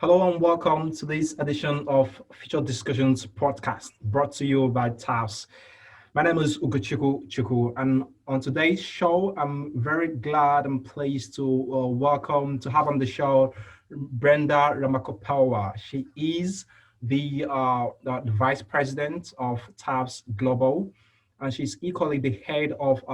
Hello and welcome to this edition of Future Discussions podcast brought to you by TAFFDs. My name is Ugochukwu, and on today's show, I'm very glad and pleased to to have on the show Brenda Ramokoplewa. She is the Vice President of TAFFDs Global, and she's equally the head of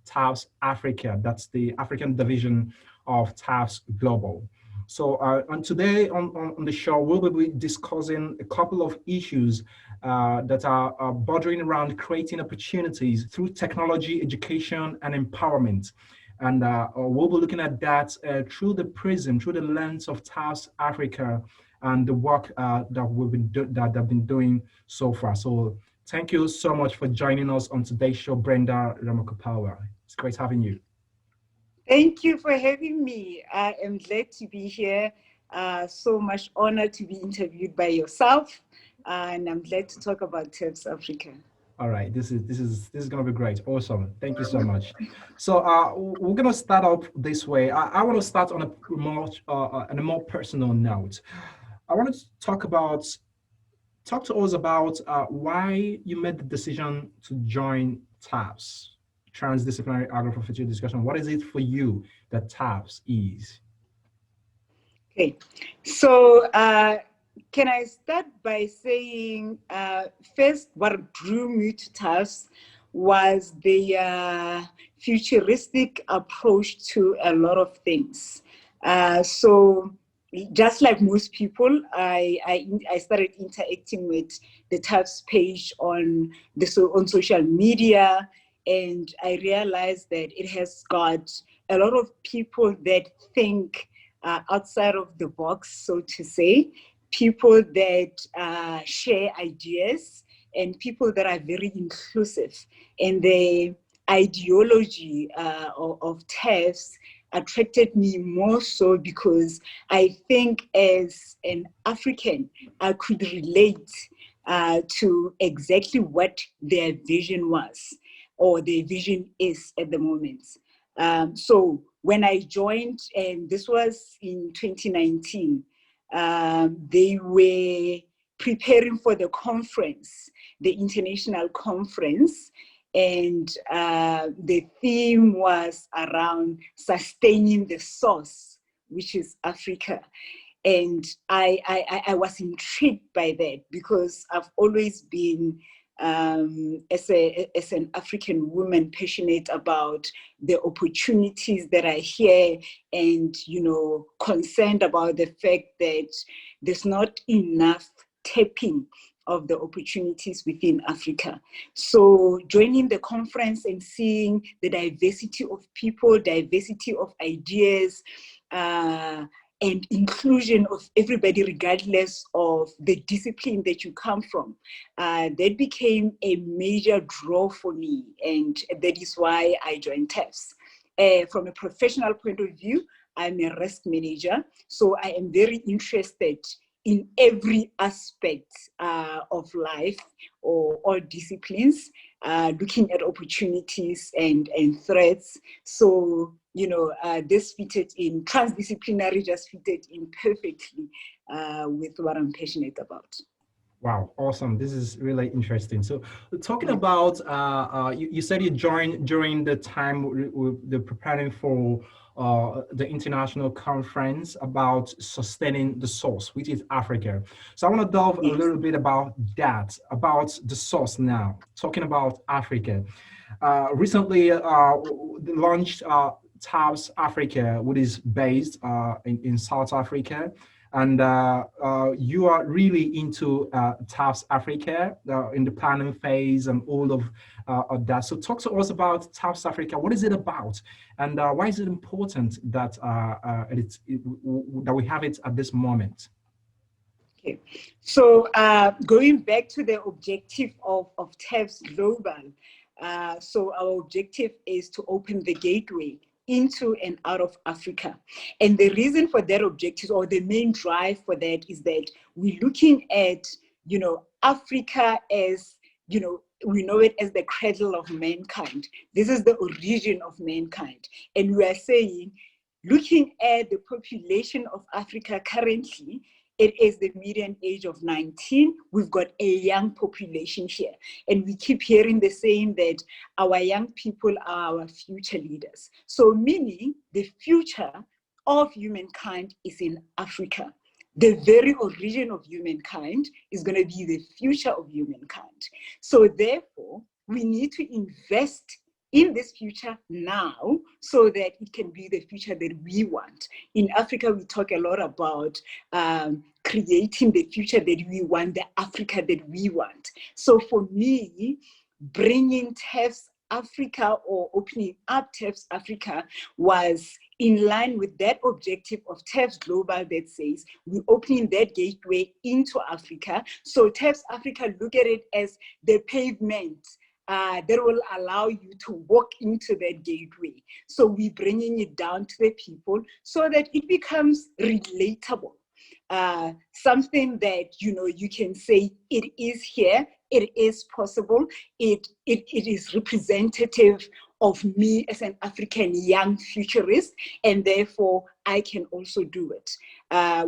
TAFFDs Africa. That's the African division of TAFFDs Global. So, and today on the show, we'll be discussing a couple of issues that are bordering around creating opportunities through technology, education, and empowerment. And we'll be looking at that through the lens of TAFFDs Africa and the work that they've been doing so far. So, thank you so much for joining us on today's show, Brenda Ramokoplewa. It's great having you. Thank you for having me. I am glad to be here. So much honor to be interviewed by yourself, and I'm glad to talk about TAFFDs Africa. All right, this is going to be great. Awesome. Thank you so much. So we're going to start off this way. I want to start on a more personal note. I want to talk to us about why you made the decision to join TAFFDs. Transdisciplinary Agro for Future Discussion. What is it for you that TAFFDs is? Okay, so can I start by saying first what drew me to TAFFDs was the futuristic approach to a lot of things. So just like most people, I started interacting with the TAFFDs page on social media. And I realized that it has got a lot of people that think outside of the box, so to say, people that share ideas and people that are very inclusive. And the ideology of TAFFDs attracted me more so because I think as an African, I could relate to exactly what their vision was, or their vision is at the moment. So when I joined, and this was in 2019, they were preparing for the conference, the international conference, and the theme was around sustaining the source, which is Africa. And I was intrigued by that because I've always been as an African woman passionate about the opportunities that are here, and concerned about the fact that there's not enough tapping of the opportunities within Africa. So joining the conference and seeing the diversity of people, diversity of ideas, and inclusion of everybody regardless of the discipline that you come from. That became a major draw for me, and that is why I joined TAFFDs. From a professional point of view, I'm a risk manager, so I am very interested in every aspect of life or all disciplines, looking at opportunities and threats. So this fitted in, transdisciplinary just fitted in perfectly with what I'm passionate about. Wow, awesome. This is really interesting. So talking about, you said you joined during the time the preparing for the international conference about sustaining the source, which is Africa. So I want to delve a little bit about that, about the source now, talking about Africa. Recently launched TAFFDs Africa, which is based in South Africa. And you are really into TAFFDs Africa in the planning phase and all of that. So talk to us about TAFFDs Africa. What is it about? And why is it important that, that we have it at this moment? Okay, so going back to the objective of TAFFDs Global, so our objective is to open the gateway into and out of Africa. And the reason for that objective, or the main drive for that, is that we're looking at, Africa as, we know it as the cradle of mankind. This is the origin of mankind. And we are saying, looking at the population of Africa currently, it is the median age of 19. We've got a young population here. And we keep hearing the saying that our young people are our future leaders. So meaning the future of humankind is in Africa. The very origin of humankind is going to be the future of humankind. So therefore, we need to invest in this future now so that it can be the future that we want. In Africa, we talk a lot about creating the future that we want, the Africa that we want. So for me, bringing TAFFDs Africa or opening up TAFFDs Africa was in line with that objective of TAFFDs Global that says we're opening that gateway into Africa. So TAFFDs Africa, look at it as the pavement that will allow you to walk into that gateway. So we're bringing it down to the people so that it becomes relatable. Something that, you know, you can say it is here, it is possible, it is representative of me as an African young futurist, and therefore I can also do it.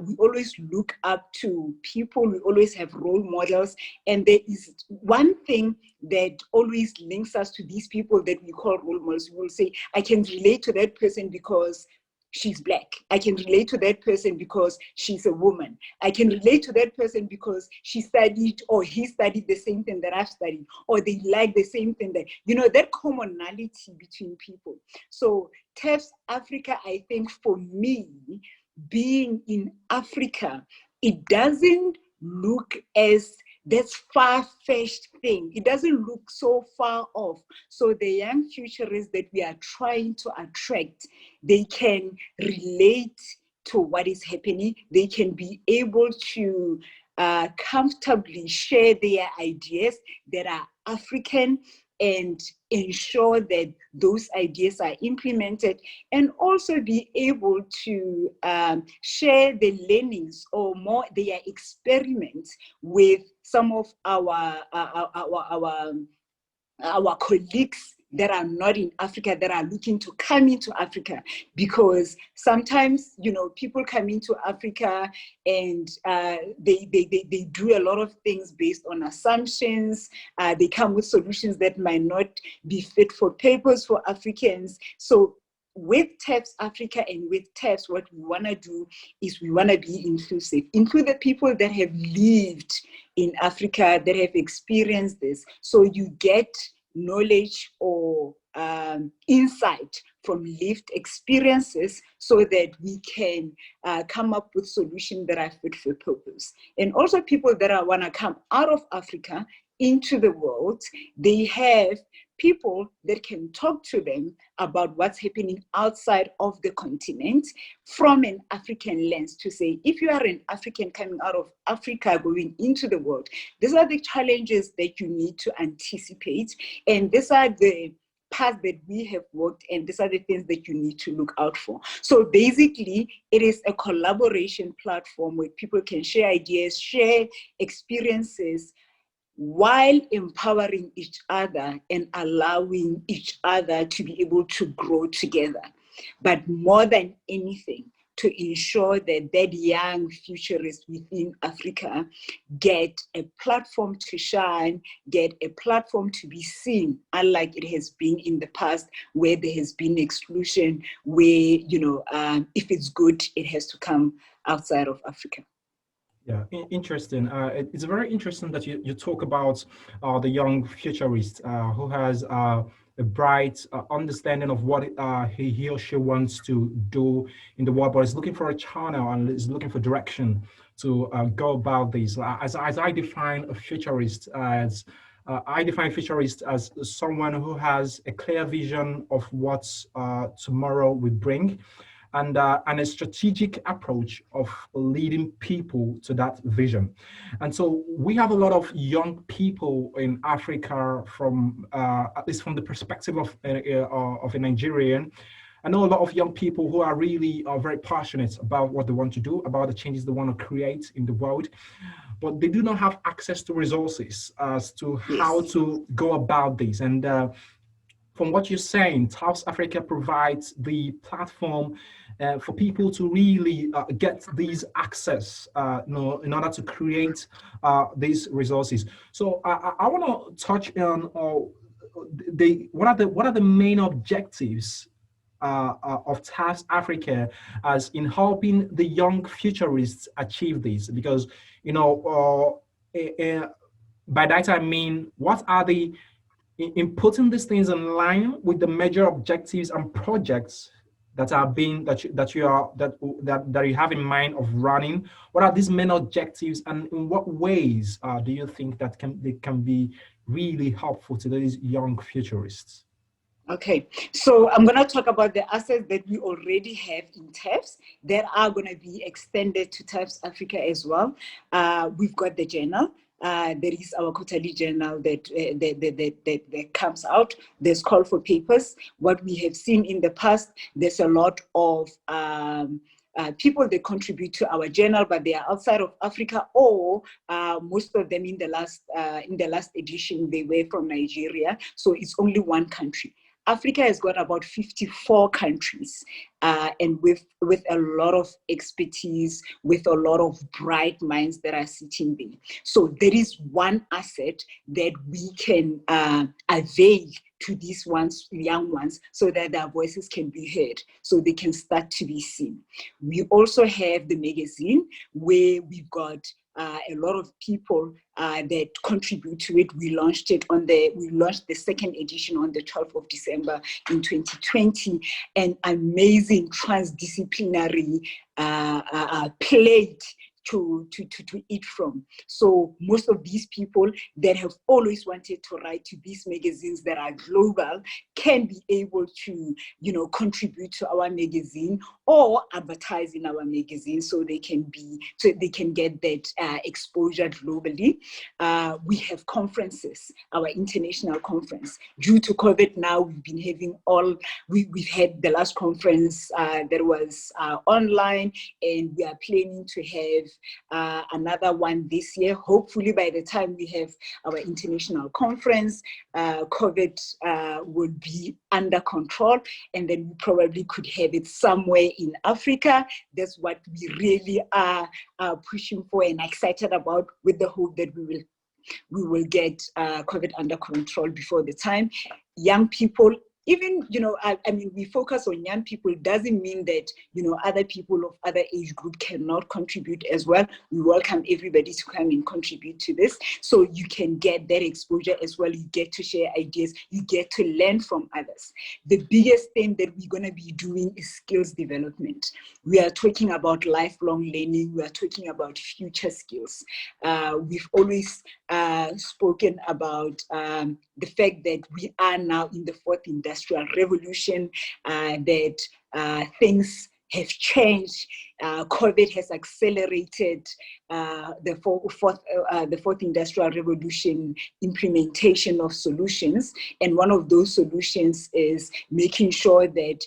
We always look up to people, we always have role models, and there is one thing that always links us to these people that we call role models. We will say, I can relate to that person because she's Black. I can relate to that person because she's a woman. I can relate to that person because she studied or he studied the same thing that I've studied, or they like the same thing that, you know, that commonality between people. So TAFFDs Africa, I think for me, being in Africa, it doesn't look as this far-fetched thing. It doesn't look so far off. So the young futurists that we are trying to attract, they can relate to what is happening. They can be able to comfortably share their ideas that are African and ensure that those ideas are implemented, and also be able to share the learnings or more their experiments with some of our colleagues that are not in Africa, that are looking to come into Africa. Because sometimes, you know, people come into Africa and they do a lot of things based on assumptions. They come with solutions that might not be fit for purpose for Africans. So with TAFFDs Africa and with TAFFDs, what we want to do is we want to be inclusive, include the people that have lived in Africa, that have experienced this. So you get knowledge or insight from lived experiences so that we can come up with solutions that are fit for purpose. And also people that want to come out of Africa into the world, they have people that can talk to them about what's happening outside of the continent from an African lens, to say, if you are an African coming out of Africa going into the world, these are the challenges that you need to anticipate, and these are the paths that we have worked, and these are the things that you need to look out for. So basically, it is a collaboration platform where people can share ideas, share experiences, while empowering each other and allowing each other to be able to grow together. But more than anything, to ensure that that young futurists within Africa get a platform to shine, get a platform to be seen, unlike it has been in the past, where there has been exclusion, where, you know, if it's good, it has to come outside of Africa. Yeah, interesting. It's very interesting that you talk about the young futurist who has a bright understanding of what he or she wants to do in the world, but is looking for a channel and is looking for direction to go about this. As I define a futurist as I define futurist as someone who has a clear vision of what tomorrow will bring, and a strategic approach of leading people to that vision. And so we have a lot of young people in Africa, from at least from the perspective of a Nigerian. I know a lot of young people who are really very passionate about what they want to do, about the changes they want to create in the world, but they do not have access to resources as to how to go about this. And from what you're saying, TAFFDs Africa provides the platform for people to really get these access, in order to create these resources. So I want to touch on what are the main objectives of TAFFDs Africa as in helping the young futurists achieve this? Because by that I mean, what are the in putting these things in line with the major objectives and projects that are being that you have in mind of running? What are these main objectives, and in what ways do you think that they can be really helpful to these young futurists? Okay, so I'm going to talk about the assets that we already have in TAFFDs that are going to be extended to TAFFDs Africa as well. We've got the journal. There is our quarterly journal that comes out. There's call for papers. What we have seen in the past, there's a lot of people that contribute to our journal, but they are outside of Africa, or most of them in the last edition they were from Nigeria. So it's only one country. Africa has got about 54 countries, and with a lot of expertise, with a lot of bright minds that are sitting there. So there is one asset that we can avail to these young ones, so that their voices can be heard, so they can start to be seen. We also have the magazine, where we've got a lot of people that contribute to it. We launched the second edition on the 12th of December in 2020, an amazing transdisciplinary plate to eat from. So most of these people that have always wanted to write to these magazines that are global can be able to, contribute to our magazine or advertise in our magazine, so they can get that exposure globally. We have conferences, our international conference. Due to COVID now, we've been having we've had the last conference that was online, and we are planning to have another one this year. Hopefully by the time we have our international conference, COVID will be under control, and then we probably could have it somewhere in Africa. That's what we really are pushing for and excited about, with the hope that we will get COVID under control before the time. Young people, even, we focus on young people, doesn't mean that, other people of other age group cannot contribute as well. We welcome everybody to come and contribute to this, so you can get that exposure as well. You get to share ideas, you get to learn from others. The biggest thing that we're going to be doing is skills development. We are talking about lifelong learning. We are talking about future skills. We've always spoken about the fact that we are now in the fourth industrial revolution, that things have changed. COVID has accelerated the fourth industrial revolution implementation of solutions, and one of those solutions is making sure that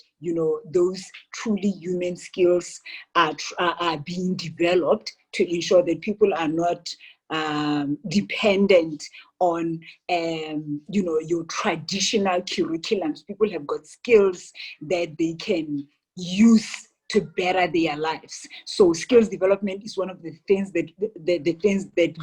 those truly human skills are being developed to ensure that people are not dependent on your traditional curriculums. People have got skills that they can use to better their lives. So skills development is one of the things that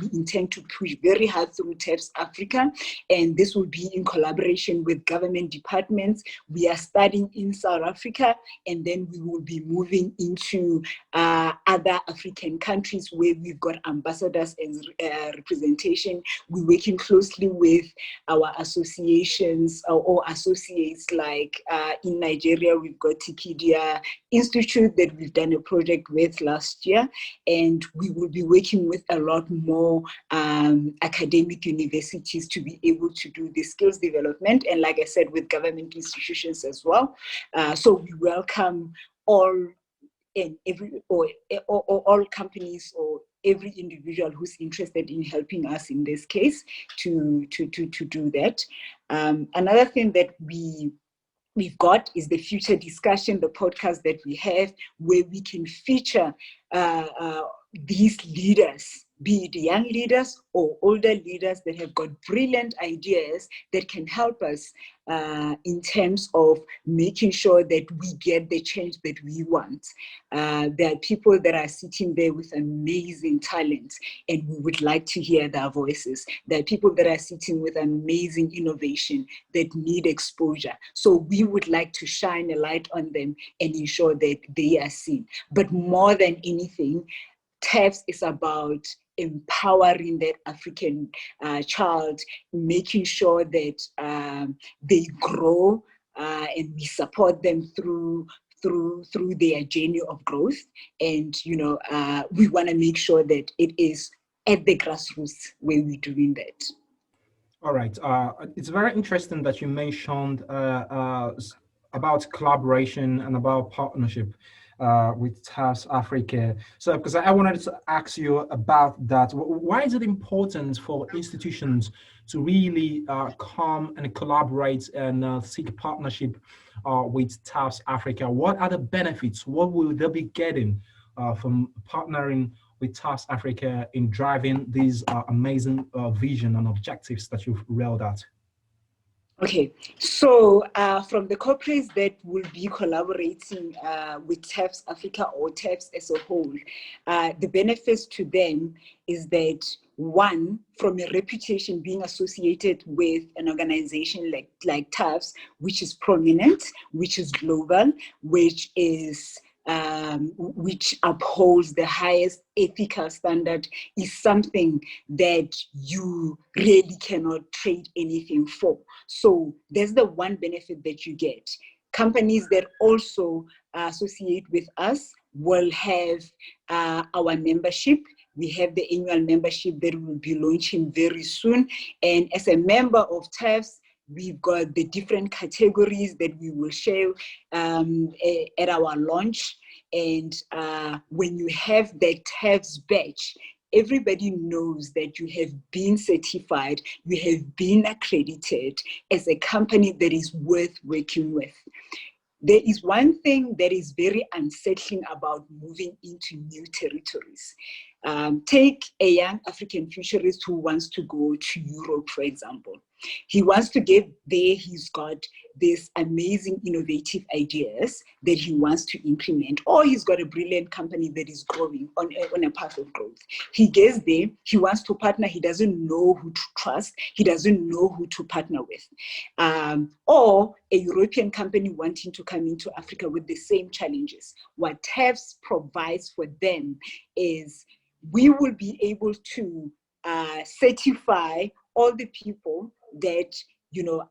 we intend to push very hard through TAFFDs Africa, and this will be in collaboration with government departments. We are starting in South Africa, and then we will be moving into other African countries where we've got ambassadors and representation. We're working closely with our associations or associates, like in Nigeria, we've got Tikidia Institute that we've done a project with last year, and we will be working with a lot more academic universities to be able to do the skills development, and like I said, with government institutions as well. So we welcome all all companies or every individual who's interested in helping us in this case to do that. Another thing that we've got is the Future Discussion, the podcast that we have, where we can feature these leaders be it young leaders or older leaders that have got brilliant ideas that can help us in terms of making sure that we get the change that we want. There are people that are sitting there with amazing talent, and we would like to hear their voices. There are people that are sitting with amazing innovation that need exposure. So we would like to shine a light on them and ensure that they are seen. But more than anything, TAFFDs is about empowering that African child, making sure that they grow, and we support them through their journey of growth. And we want to make sure that it is at the grassroots where we're doing that. All right. It's very interesting that you mentioned about collaboration and about partnership with TAFFDs Africa. So, because I wanted to ask you about that. Why is it important for institutions to really come and collaborate and seek partnership with TAFFDs Africa? What are the benefits? What will they be getting from partnering with TAFFDs Africa in driving these amazing vision and objectives that you've railed out? Okay, so from the corporates that will be collaborating with TAFFDs Africa or TAFFDs as a whole, the benefits to them is that, one, from a reputation being associated with an organization like TAFFDs, which is prominent, which is global, which upholds the highest ethical standard, is something that you really cannot trade anything for. So there's the one benefit that you get. Companies that also associate with us will have our membership. We have the annual membership that will be launching very soon. And as a member of TAFFDs, we've got the different categories that we will share at our launch. And when you have the TAFFDs badge, everybody knows that you have been certified, you have been accredited as a company that is worth working with. There is one thing that is very unsettling about moving into new territories. Take a young African futurist who wants to go to Europe, for example. He wants to get there. He's got these amazing innovative ideas that he wants to implement, or he's got a brilliant company that is growing on a path of growth. He gets there, he wants to partner, he doesn't know who to trust, he doesn't know who to partner with. Or a European company wanting to come into Africa with the same challenges. What TAFFDs provides for them is we will be able to certify all the people that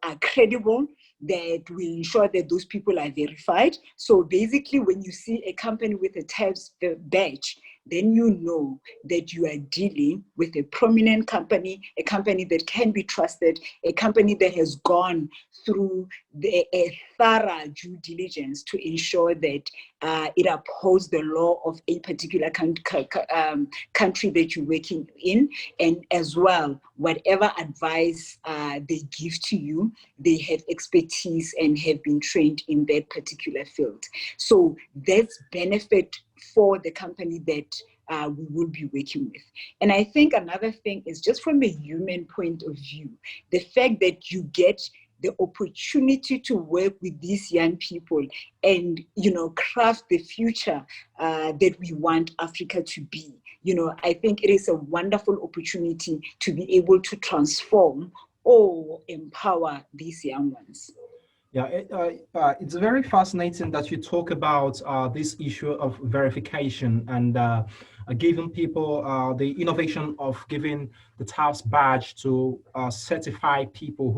are credible, that will ensure that those people are verified. So basically, when you see a company with a TAFFDs badge, then you know that you are dealing with a prominent company, a company that can be trusted, a company that has gone through a thorough due diligence to ensure that it upholds the law of a particular country that you're working in. And as well, whatever advice they give to you, they have expertise and have been trained in that particular field. So that's benefit for the company that we will be working with. And I think another thing is just from a human point of view, the fact that you get the opportunity to work with these young people and craft the future that we want Africa to be. I think it is a wonderful opportunity to be able to transform or empower these young ones. Yeah, it's very fascinating that you talk about this issue of verification and giving people the innovation of giving the TAFFDs badge to certify people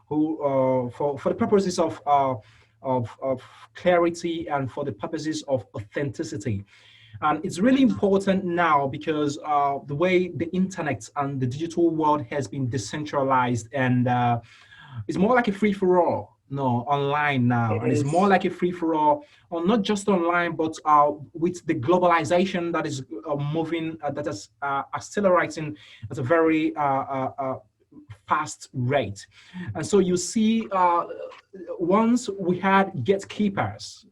for the purposes of clarity and for the purposes of authenticity. And it's really important now because the way the internet and the digital world has been decentralized and it's more like a free-for-all. No, online now, and it's more like a free-for-all, or not just online, but with the globalization that is moving, that is accelerating at a very fast rate. And so you see, once we had gatekeepers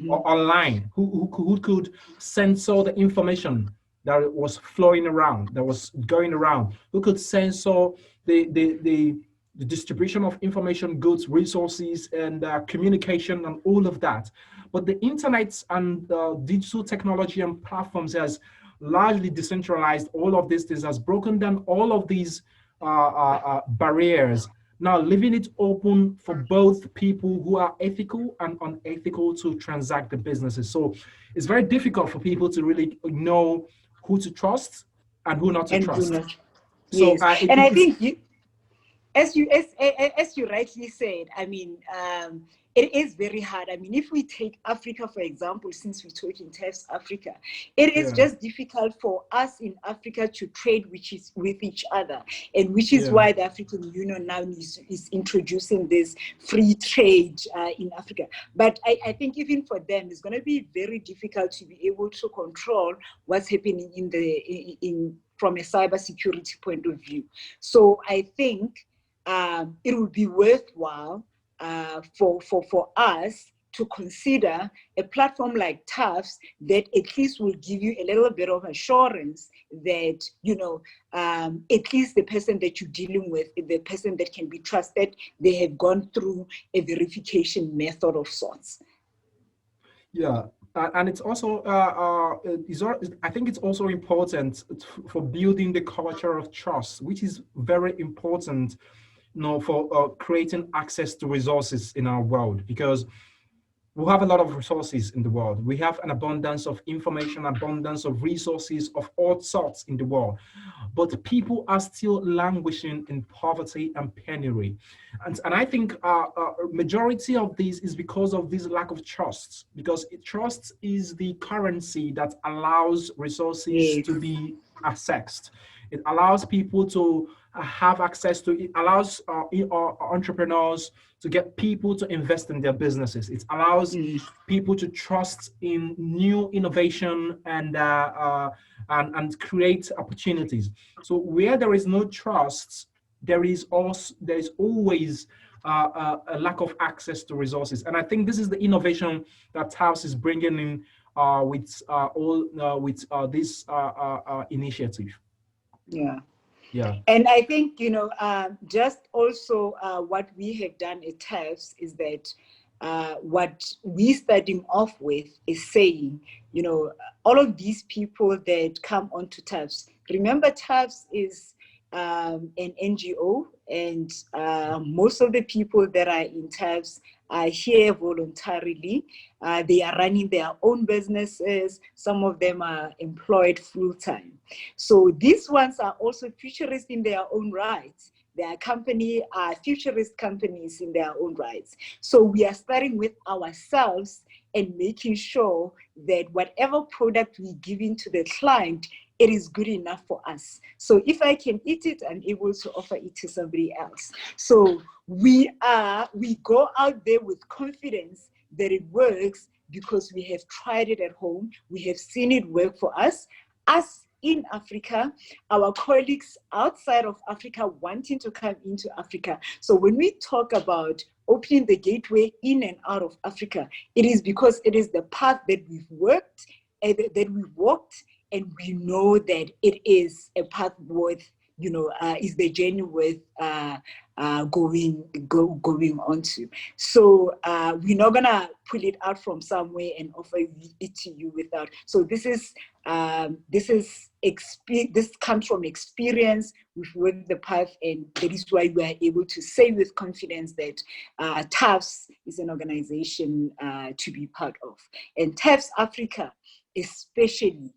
online who could censor the information that was flowing around, that was going around, who could censor the distribution of information, goods, resources, and communication, and all of that. But the internet and digital technology and platforms has largely decentralized all of these things, has broken down all of these barriers, now leaving it open for both people who are ethical and unethical to transact the businesses. So it's very difficult for people to really know who to trust and who not to And do trust. not. So Yes. And I think as you rightly said, I mean, it is very hard. I mean, if we take Africa, for example, since we talk in TAFFDs Africa, it is just difficult for us in Africa to trade with each other. And which is why the African Union now is introducing this free trade in Africa. But I think even for them, it's going to be very difficult to be able to control what's happening from a cybersecurity point of view. So I think it would be worthwhile for us to consider a platform like TAFFDs that at least will give you a little bit of assurance that, at least the person that you're dealing with, the person that can be trusted, they have gone through a verification method of sorts. Yeah. And it's also, I think it's also important for building the culture of trust, which is very important, for creating access to resources in our world, because we have a lot of resources in the world. We have an abundance of information, abundance of resources of all sorts in the world, but people are still languishing in poverty and penury. And I think majority of this is because of this lack of trust, because trust is the currency that allows resources to be accessed. It allows people to have access to, it allows entrepreneurs to get people to invest in their businesses. It allows people to trust in new innovation and create opportunities. So where there is no trust, there is always a lack of access to resources. And I think this is the innovation that TAFFDs is bringing in with this initiative. Yeah. And I think, just also what we have done at TAFFDs is that what we're starting off with is saying, all of these people that come onto TAFFDs, remember TAFFDs is an NGO, and most of the people that are in TAFFDs are here voluntarily. They are running their own businesses. Some of them are employed full-time. So these ones are also futurists in their own rights. Their company are futurist companies in their own rights. So we are starting with ourselves and making sure that whatever product we give into the client, it is good enough for us. So if I can eat it, I'm able to offer it to somebody else. So we go out there with confidence that it works because we have tried it at home. We have seen it work for us. Us in Africa, our colleagues outside of Africa wanting to come into Africa. So when we talk about opening the gateway in and out of Africa, it is because it is the path that we've worked, that we've walked, and we know that it is a path worth, is the journey worth going on to. So we're not gonna pull it out from somewhere and offer it to you without. So this comes from experience. We've worked the path, and that is why we are able to say with confidence that TAFFDs is an organization to be part of. And TAFFDs Africa especially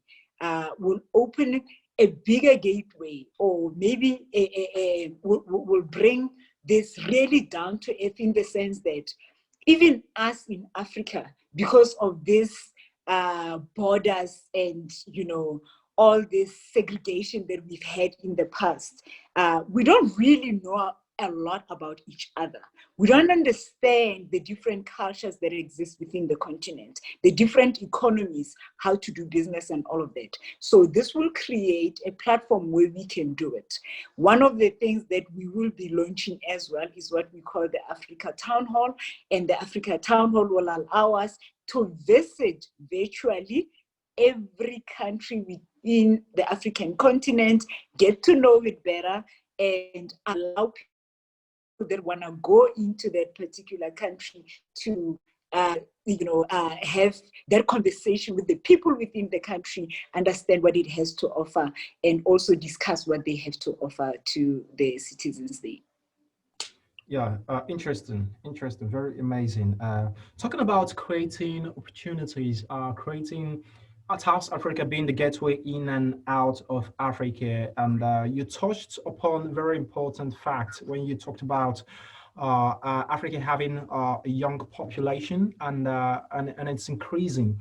will open a bigger gateway, or maybe will bring this really down to earth, in the sense that even us in Africa, because of this borders and all this segregation that we've had in the past, we don't really know a lot about each other. We don't understand the different cultures that exist within the continent, the different economies, how to do business and all of that. So this will create a platform where we can do it. One of the things that we will be launching as well is what we call the Africa Town Hall, and the Africa Town Hall will allow us to visit virtually every country in the African continent, get to know it better, and allow people that want to go into that particular country to have that conversation with the people within the country, understand what it has to offer, and also discuss what they have to offer to the citizens there. Yeah, interesting, very amazing. Talking about creating opportunities, creating TAFFDs Africa being the gateway in and out of Africa, and you touched upon very important fact when you talked about Africa having a young population, and it's increasing,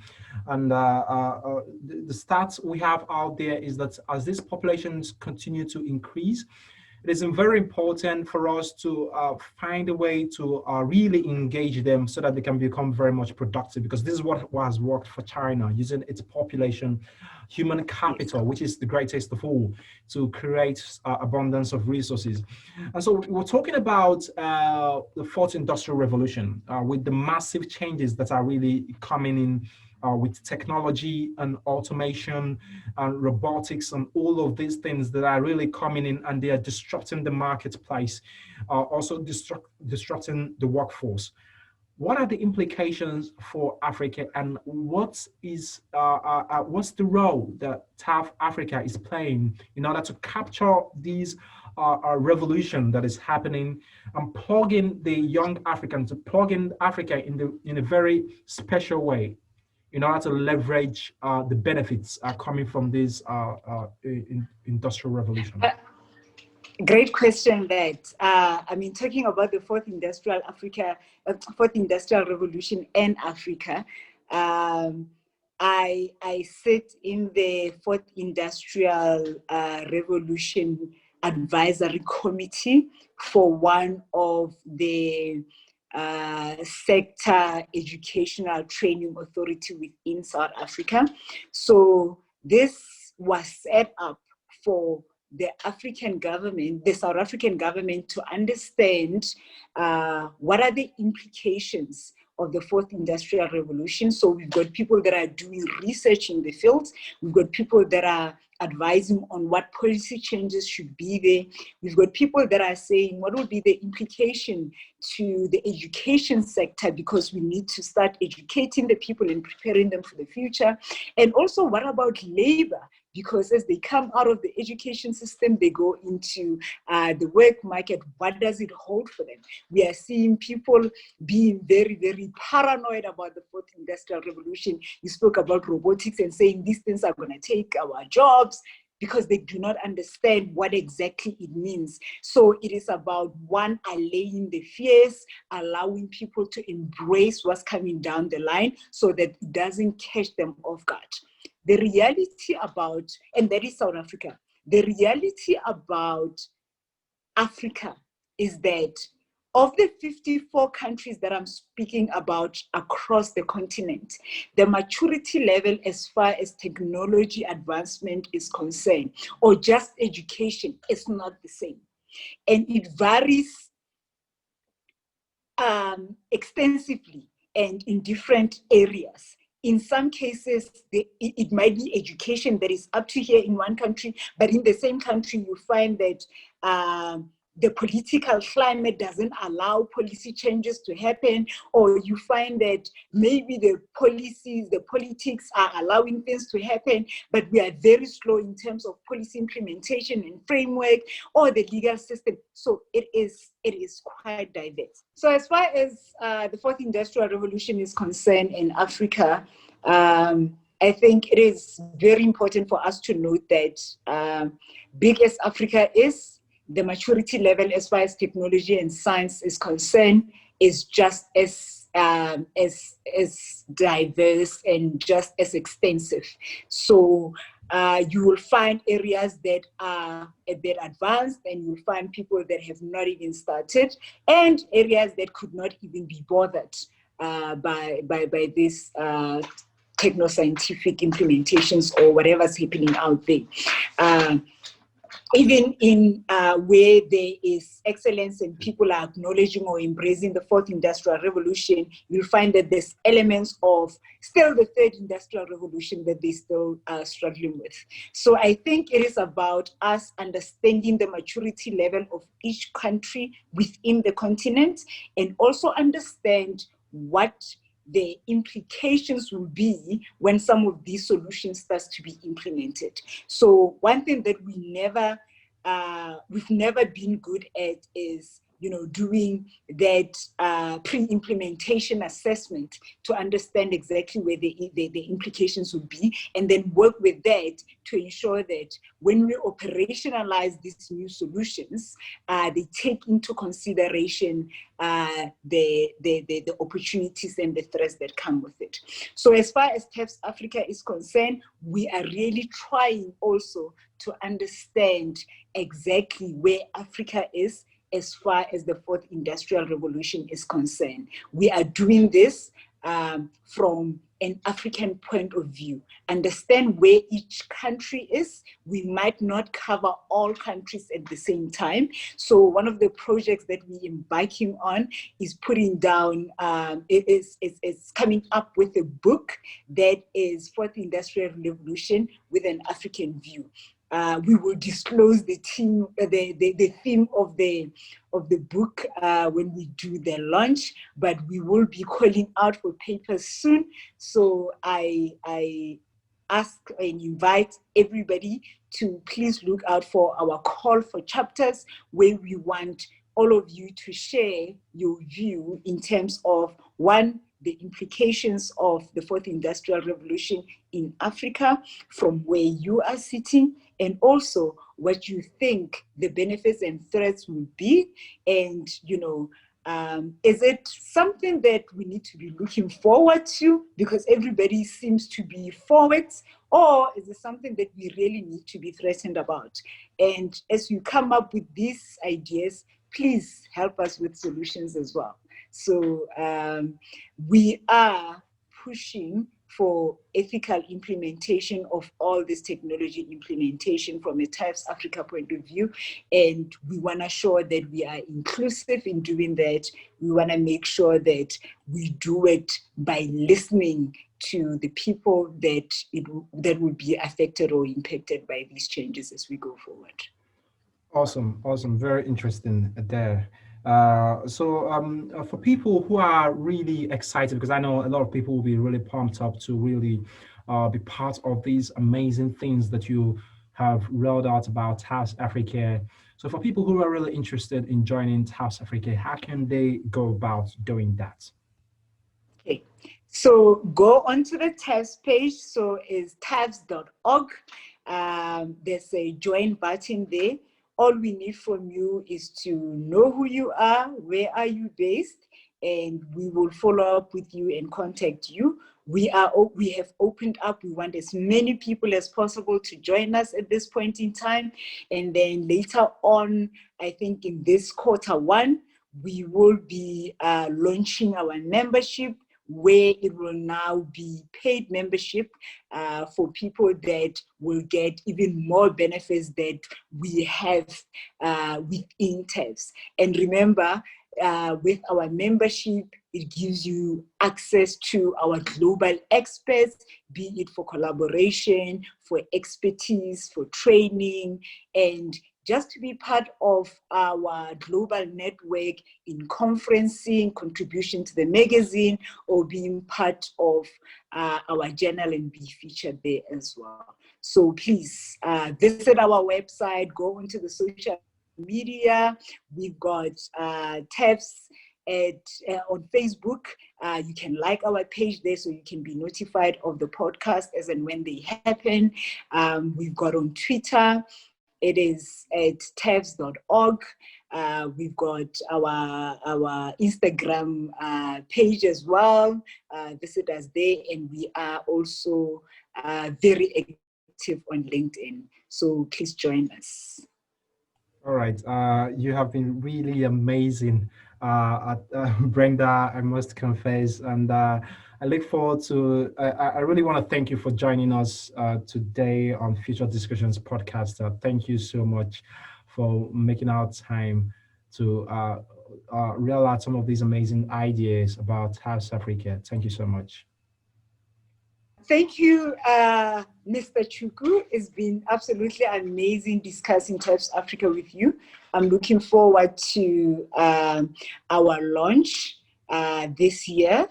and the stats we have out there is that as these populations continue to increase, it is very important for us to find a way to really engage them so that they can become very much productive, because this is what has worked for China, using its population, human capital, which is the greatest of all, to create abundance of resources. And so we're talking about the fourth industrial revolution with the massive changes that are really coming in with technology and automation and robotics and all of these things that are really coming in, and they are disrupting the marketplace, also disrupting the workforce. What are the implications for Africa, and what's the role that TAFFD Africa is playing in order to capture these revolution that is happening, and plug in the young Africans, to plug in Africa in a very special way, in order to leverage the benefits coming from this industrial revolution? Great question. Talking about the fourth industrial revolution and Africa, I sit in the fourth industrial revolution advisory committee for one of the sector educational training authority within South Africa. So this was set up for the African government, the South African government, to understand what are the implications of the fourth industrial revolution. So we've got people that are doing research in the field. We've got people that are advising on what policy changes should be there. We've got people that are saying what will be the implication to the education sector, because we need to start educating the people and preparing them for the future. And also, what about labor? Because as they come out of the education system, they go into the work market. What does it hold for them? We are seeing people being very, very paranoid about the fourth industrial revolution. You spoke about robotics and saying these things are going to take our jobs, because they do not understand what exactly it means. So it is about, one, allaying the fears, allowing people to embrace what's coming down the line so that it doesn't catch them off guard. The reality about, and that is South Africa, the reality about Africa is that of the 54 countries that I'm speaking about across the continent, the maturity level as far as technology advancement is concerned, or just education, is not the same. And it varies extensively and in different areas. In some cases, it might be education that is up to here in one country, but in the same country, you find that the political climate doesn't allow policy changes to happen, or you find that maybe the politics are allowing things to happen, but we are very slow in terms of policy implementation and framework, or the legal system. So it is quite diverse. So as far as the fourth industrial revolution is concerned in Africa, I think it is very important for us to note that big as Africa is, the maturity level as far as technology and science is concerned is just as diverse and just as extensive. So you will find areas that are a bit advanced, and you'll find people that have not even started, and areas that could not even be bothered by this techno-scientific implementations or whatever's happening out there. even in where there is excellence and people are acknowledging or embracing the fourth industrial revolution, you'll find that there's elements of still the third industrial revolution that they still are struggling with. So I think it is about us understanding the maturity level of each country within the continent, and also understand what the implications will be when some of these solutions starts to be implemented. So one thing that we've never been good at is, doing that pre-implementation assessment to understand exactly where the implications would be, and then work with that to ensure that when we operationalize these new solutions, they take into consideration the opportunities and the threats that come with it. So as far as TAFFDs Africa is concerned, we are really trying also to understand exactly where Africa is as far as the fourth industrial revolution is concerned. We are doing this from an African point of view. Understand where each country is. We might not cover all countries at the same time. So one of the projects that we're embarking on is putting down, it's coming up with a book that is Fourth Industrial Revolution with an African view. We will disclose the theme of the book when we do the launch, but we will be calling out for papers soon. So I ask and invite everybody to please look out for our call for chapters, where we want all of you to share your view in terms of, one, the implications of the fourth industrial revolution in Africa from where you are sitting, and also what you think the benefits and threats will be. And, is it something that we need to be looking forward to because everybody seems to be forward, or is it something that we really need to be threatened about? And as you come up with these ideas, please help us with solutions as well. So we are pushing for ethical implementation of all this technology implementation from a TAFFDs Africa point of view. And we want to show that we are inclusive in doing that. We want to make sure that we do it by listening to the people that will be affected or impacted by these changes as we go forward. Awesome. Very interesting there. For people who are really excited, because I know a lot of people will be really pumped up to really be part of these amazing things that you have rolled out about TAFFDs Africa. So for people who are really interested in joining TAFFDs Africa, how can they go about doing that? Okay, so go onto the TAFFDs page. So it's taffds.org. There's a join button there. All we need from you is to know who you are, where are you based, and we will follow up with you and contact you. We have opened up. We want as many people as possible to join us at this point in time. And then later on, I think in this Q1, we will be launching our membership, where it will now be paid membership for people that will get even more benefits that we have within TAFFDs. And remember, with our membership, it gives you access to our global experts, be it for collaboration, for expertise, for training, and just to be part of our global network in conferencing, contribution to the magazine, or being part of our journal and be featured there as well. So please visit our website, go into the social media. We've got TAFFDs on Facebook. You can like our page there so you can be notified of the podcast as and when they happen. We've got on Twitter. It is at taffds.org. We've got our Instagram page as well. Visit us there, and we are also very active on LinkedIn. So please join us. All right. You have been really amazing Brenda, I must confess, and I look forward to. I really want to thank you for joining us today on Future Discussions podcast. Thank you so much for making our time to reel out some of these amazing ideas about TAFFDs Africa. Thank you so much. Thank you, Mr. Chukwu. It's been absolutely amazing discussing TAFFDs Africa with you. I'm looking forward to our launch this year,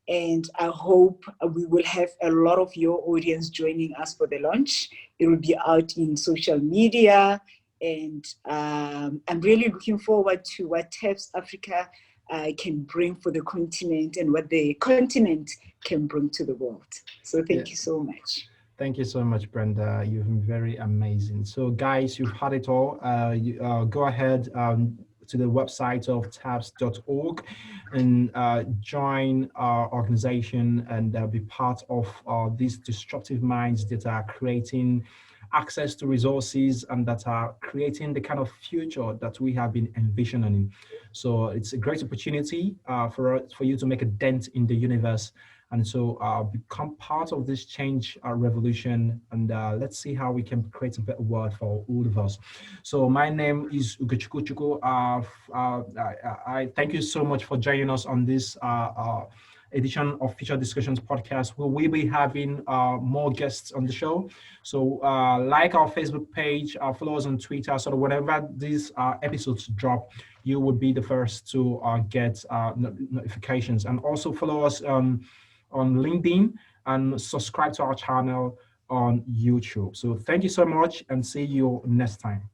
and I hope we will have a lot of your audience joining us for the launch. It will be out in social media, and I'm really looking forward to what TAFFDs Africa can bring for the continent and what the continent can bring to the world. So thank you so much. Thank you so much, Brenda. You've been very amazing. So guys, you've had it all. Go ahead to the website of taffds.org and join our organization and be part of these disruptive minds that are creating access to resources and that are creating the kind of future that we have been envisioning. So it's a great opportunity for you to make a dent in the universe. And so become part of this change revolution, and let's see how we can create a better world for all of us. So my name is Ugochukwu. I thank you so much for joining us on this edition of Future Discussions podcast. We will be having more guests on the show. So like our Facebook page, follow us on Twitter, so that whenever these episodes drop, you would be the first to get notifications. And also follow us on LinkedIn and subscribe to our channel on YouTube. So thank you so much and see you next time.